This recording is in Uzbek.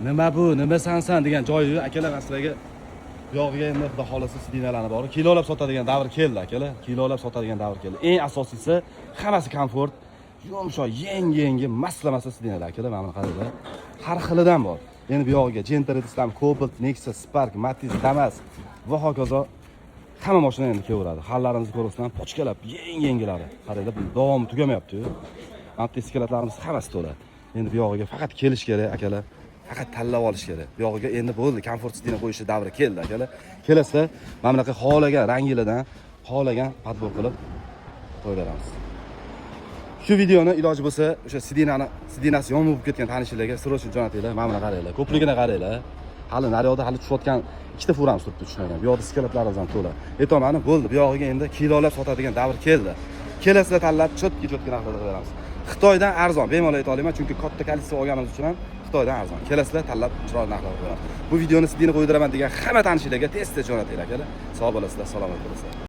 nima bu, nima sansan degan joyi akalar asliga buyog'iga endi xudo xolasa sidinalarni bor. Kilolab sotadigan davr keldi akalar. Kilolab sotadigan davr keldi. Eng asosiysi hammasi komfort, yumshoq, yangi maslamasi sidinalar akalar. Mana qaranglar. Har xilidan bor. Endi buyog'iga Generator, Cobalt, Nexus, Spark, Matiz, Damas va hokazo hamma mashina endi kelaveradi. Hallarimizni ko'rasizlar, pochkalab, yangilari. Qaranglar, davomi tugamayapti-yu. Antiskilatlarimiz hammasi to'la. Endi buyog'iga faqat kelish kerak akalar. Faqat tanlab olish kerak. Buyog'iga endi bo'ldi, komfort sidina qo'yish davri keldi akalar. Kelasa, mana bunaqa xohlagan rangilardan, xohlagan podbor qilib qo'yib Shu videoni iloji bo'lsa, o'sha sidinasi yomon bo'lib ketgan tanishlarga sirrochni jo'natinglar. Mana buni qaranglar. Ko'pligini qaranglar. Hali naryoqda hali tushayotgan ikkita furamiz turibdi tushmagan. Bu yoqda skeletlarimiz ham to'la. Aytolmadim, bo'ldi. Bu yog'iga endi kilolab sotadigan davr keldi. Kelasizlar tanlab, chotki narxlarda beramiz. Xitoydan arzon, bemalol ayta olaman, chunki katta kolleksiya olganimiz uchun ham Xitoydan arzon. Kelasizlar tanlab, chiroyli narxlarda beramiz. Bu videoni sidina qo'ydiraman degan hamma tanishlarga tez-tez jo'natinglar, akalar. Sog' bo'lasizlar, salomat bo'lasizlar.